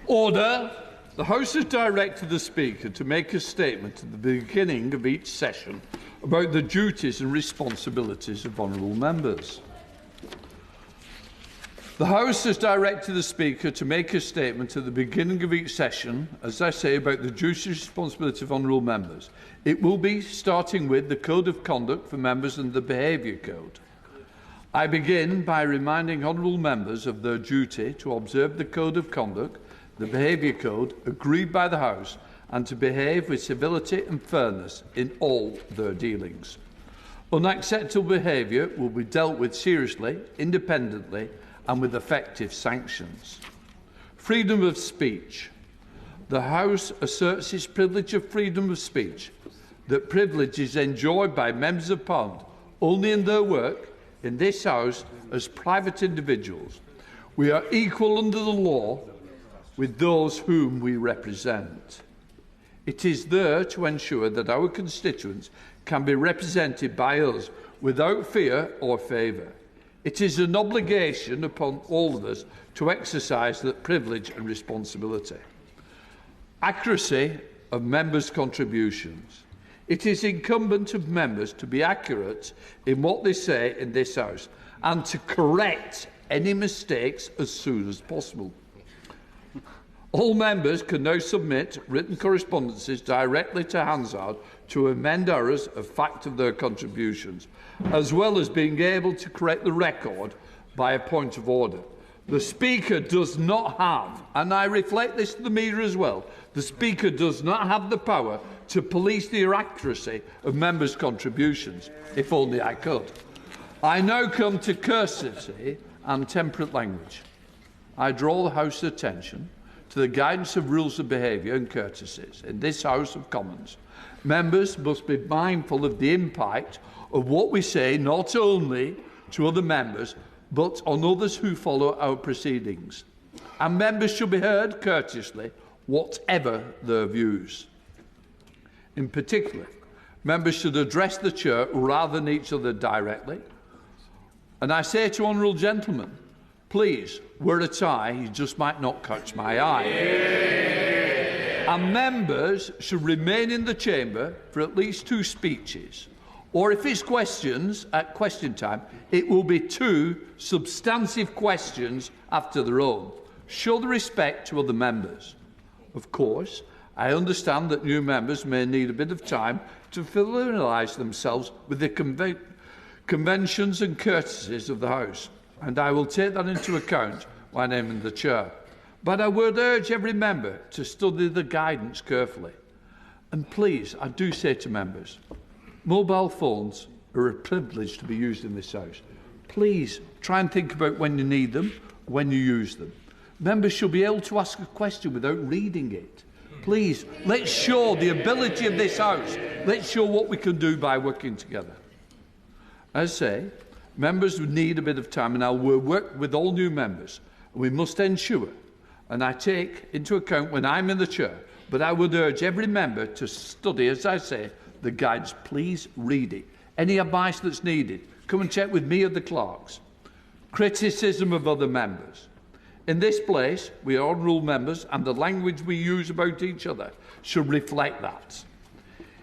Order. The House has directed the Speaker to make a statement at the beginning of each session about the duties and responsibilities of honourable members. The House has directed the Speaker to make a statement at the beginning of each session, as I say, about the duties and responsibilities of honourable members. It will be starting with the Code of Conduct for members and the Behaviour Code. I begin by reminding honourable members of their duty to observe the Code of Conduct, the Behaviour Code, agreed by the House, and to behave with civility and fairness in all their dealings. Unacceptable behaviour will be dealt with seriously, independently, and with effective sanctions. Freedom of speech. The House asserts its privilege of freedom of speech. That privilege is enjoyed by members of Parliament only in their work in this House as private individuals. We are equal under the law with those whom we represent. It is there to ensure that our constituents can be represented by us without fear or favour. It is an obligation upon all of us to exercise that privilege and responsibility. Accuracy of members' contributions. It is incumbent on members to be accurate in what they say in this House and to correct any mistakes as soon as possible. All members can now submit written correspondences directly to Hansard to amend errors of fact of their contributions, as well as being able to correct the record by a point of order. The Speaker does not have, and I reflect this to the media as well, the Speaker does not have the power to police the accuracy of members' contributions, if only I could. I now come to courtesy and temperate language. I draw the House's attention to the guidance of rules of behaviour and courtesies in this House of Commons. Members must be mindful of the impact of what we say, not only to other members, but on others who follow our proceedings. And members should be heard courteously, whatever their views. In particular, members should address the Chair rather than each other directly. And I say to honourable gentlemen, please, wear a tie, you just might not catch my eye. And members should remain in the chamber for at least 2 speeches. Or if it's questions at question time, it will be 2 substantive questions after their own. Show the respect to other members. Of course, I understand that new members may need a bit of time to familiarise themselves with the conventions and courtesies of the House, and I will take that into account when naming the Chair. But I would urge every member to study the guidance carefully. And please, I do say to members, mobile phones are a privilege to be used in this House. Please try and think about when you need them, when you use them. Members should be able to ask a question without reading it. Please, let's show the ability of this House. Let's show what we can do by working together. As I say, members need a bit of time, and I will work with all new members. We must ensure, and I take into account when I'm in the Chair, but I would urge every member to study, as I say, the guides. Please read it. Any advice that's needed, come and check with me or the clerks. Criticism of other members. In this place, we are honourable members, and the language we use about each other should reflect that.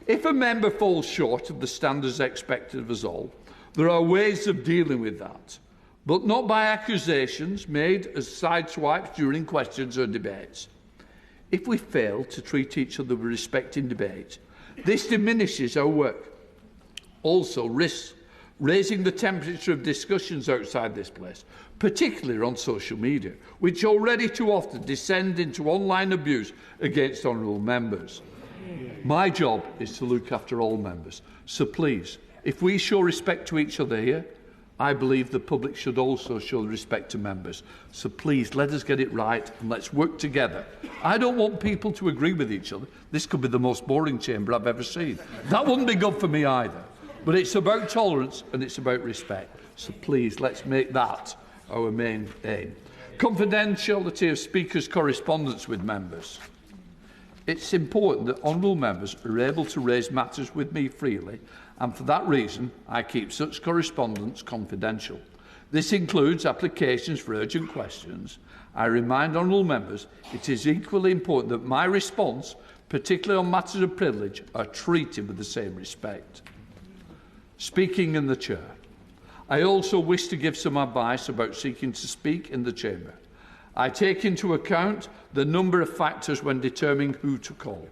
If a member falls short of the standards expected of us all, there are ways of dealing with that, but not by accusations made as sideswipes during questions or debates. If we fail to treat each other with respect in debate, this diminishes our work. Also risks raising the temperature of discussions outside this place, particularly on social media, which already too often descend into online abuse against honourable members. My job is to look after all members, so please, if we show respect to each other here, I believe the public should also show respect to members. So please, let us get it right and let's work together. I don't want people to agree with each other. This could be the most boring chamber I've ever seen. That wouldn't be good for me either. But it's about tolerance and it's about respect. So please, let's make that our main aim. Confidentiality of Speaker's correspondence with members. It's important that honourable members are able to raise matters with me freely, and for that reason I keep such correspondence confidential. This includes applications for urgent questions. I remind honourable members it is equally important that my response, particularly on matters of privilege, are treated with the same respect. Speaking in the chair. I also wish to give some advice about seeking to speak in the chamber. I take into account the number of factors when determining who to call.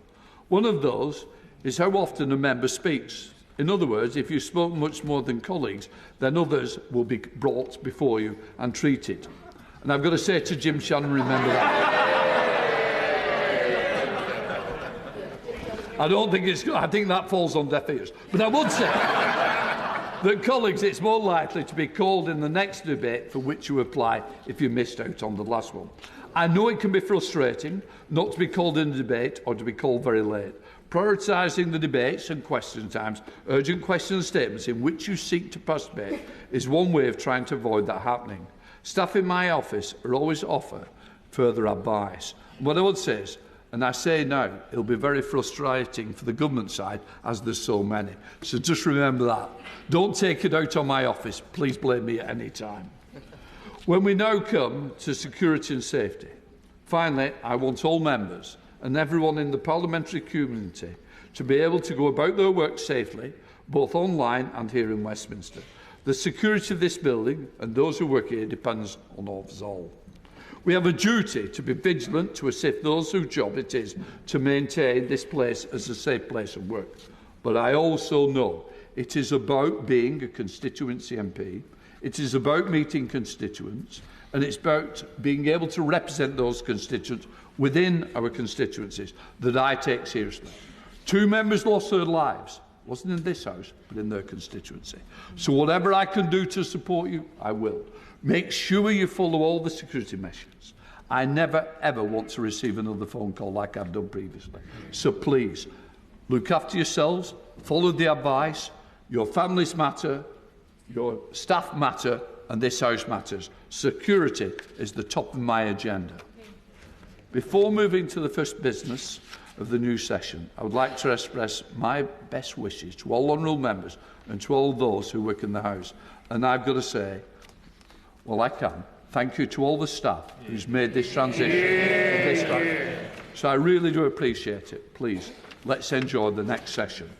One of those is how often a member speaks. In other words, if you spoke much more than colleagues, then others will be brought before you and treated. And I've got to say to Jim Shannon, remember that. I think that falls on deaf ears. But I would say that, colleagues, it's more likely to be called in the next debate for which you apply if you missed out on the last one. I know it can be frustrating not to be called in a debate or to be called very late. Prioritising the debates and question times, urgent question statements in which you seek to participate is one way of trying to avoid that happening. Staff in my office are always offer further advice. What I would say is, and I say now, it'll be very frustrating for the government side as there's so many. So just remember that. Don't take it out on my office. Please blame me at any time. When we now come to security and safety, finally, I want all members and everyone in the parliamentary community to be able to go about their work safely, both online and here in Westminster. The security of this building and those who work here depends on us all. We have a duty to be vigilant to assist those whose job it is to maintain this place as a safe place of work. But I also know it is about being a constituency MP, it is about meeting constituents, and it's about being able to represent those constituents within our constituencies that I take seriously. 2 members lost their lives. It wasn't in this House, but in their constituency. So whatever I can do to support you, I will. Make sure you follow all the security measures. I never, ever want to receive another phone call like I've done previously. So please, look after yourselves, follow the advice. Your families matter, your staff matter, and this House matters. Security is the top of my agenda. Before moving to the first business of the new session, I would like to express my best wishes to all honourable members and to all those who work in the House. And I've got to say, well, I can. Thank you to all the staff who's made this transition. So I really do appreciate it. Please, let's enjoy the next session.